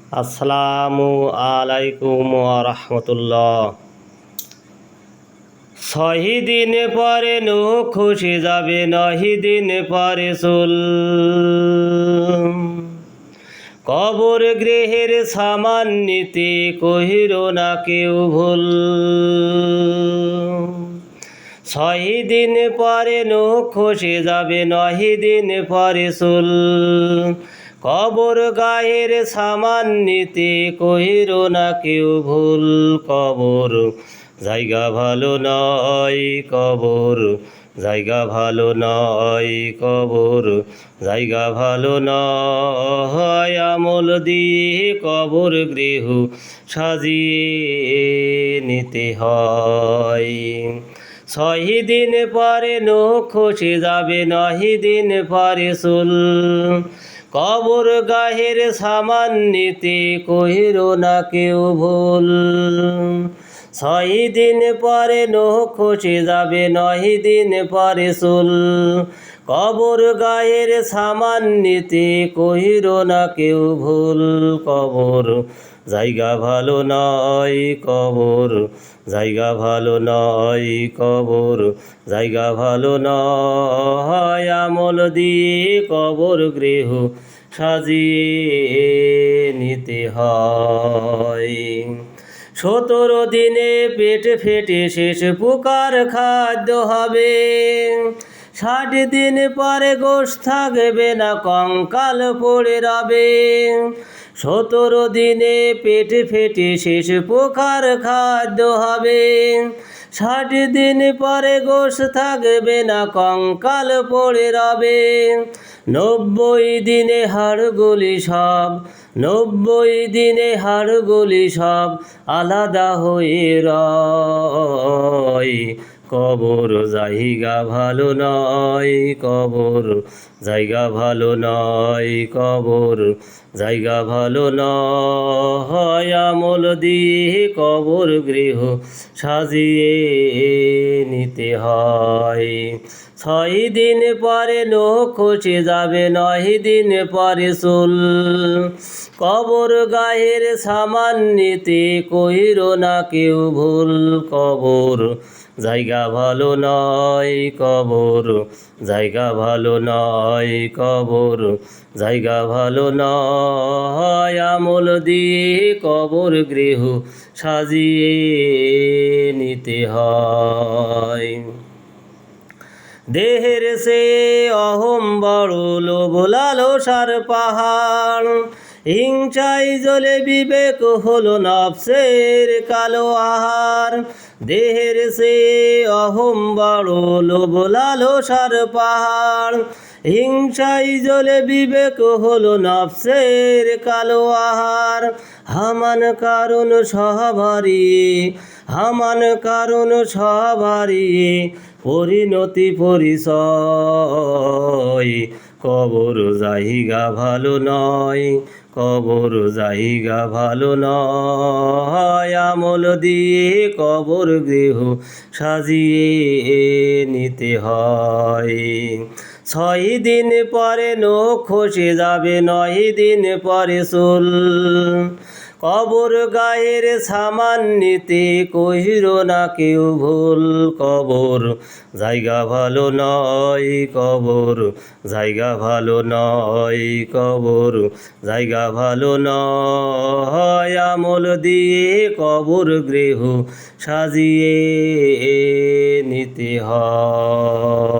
আসসালামু আলাইকুম রাহমাতুল্লাহ। 6 দিন পরে নূহ খসে যাবে, 9 দিন পরে চুল। কবর গৃহের সামান নিতে কহিল না কেউ ভুল। 6 দিন পরে নূহ খসে যাবে, 9 দিন পরে চুল। কবর গায়ের সামান নিতে কহিল না কেউ ভুল। কবর জায়গা ভালো নয়, কবর জায়গা ভালো নয়, কবর জায়গা ভালো নয়। আমল দিয়ে কবর গৃহ সাজিয়ে নিতে হয়। 6 দিন পরে নূহ খসে যাবে, 9 দিন পরে চুল। কবর গাহের সামান নিতে কহিল না কেউ ভুল। 6 দিন পরে নূহ খসে যাবে, 9 দিন পরে চুল। কবর গায়ের সামান নিতে কহিল না কেউ ভুল। কবর জায়গা ভালো নয়, কবর জায়গা ভালো নয়, কবর জায়গা ভালো নয়। আমল দিয়ে কবর গৃহ সাজিয়ে নিতে হয়। 17 দিনে পেট ফেটে শেষ পোকার খাদ্য হবে। 60 দিন পরে গোশ থাকবে না, কঙ্কাল পড়ে রবে। 17 দিনে পেট ফেটে শেষ পোকার খাদ্য হবে। 60 দিন পরে গোশ থাকবে না, কঙ্কাল পড়ে রবে। 90 দিনে হাড়গুলি সব, 90 দিনে হাড়গুলি সব আলাদা হয়ে রয়। কবর জায়গা ভালো নয়, কবর জায়গা ভালো নয়, কবর জায়গা ভালো নয়। আমল দিয়ে কবর গৃহ সাজিয়ে নিতে হয়। 6 দিন পরে নূহ খসে যাবে, 9 দিন পরে চুল। কবর গায়ের সামান নিতে কহিল না কেউ ভুল। কবর জায়গা ভালো নয়, কবর জায়গা ভালো নয়, কবর জায়গা ভালো নয়। আমল দিয়ে কবর গৃহ সাজিয়ে নিতে হয়। দেহের সে অহম বড়, লোভ লালসার পাহাড়। হিংসায় জ্বলে বিবেক হলো নফসের কালো আহার। দেহের সে অহম বড়, লোভ লালসার পাহাড়। হিংসায় জ্বলে বিবেক হলো নফসের কালো আহার। হামান কারণ সহাবারিয়ে, হামান কারণ সহাবারিয়ে পরিণতি পরিচয়। কবর জায়গা ভালো নয়, কবর জায়গা ভালো নয়। আমল দিয়ে কবর গৃহ সাজিয়ে নিতে হয়। 6 দিন পরে নূহ খসে যাবে, 9 দিন পরে চুল। কবর গায়ের সামান নিতে কহিল না কেউ ভুল। কবর জায়গা ভালো নয়, কবর জায়গা ভালো নয়, কবর জায়গা ভালো নয়। আমল দিয়ে কবর গৃহ সাজিয়ে নিতে হয়।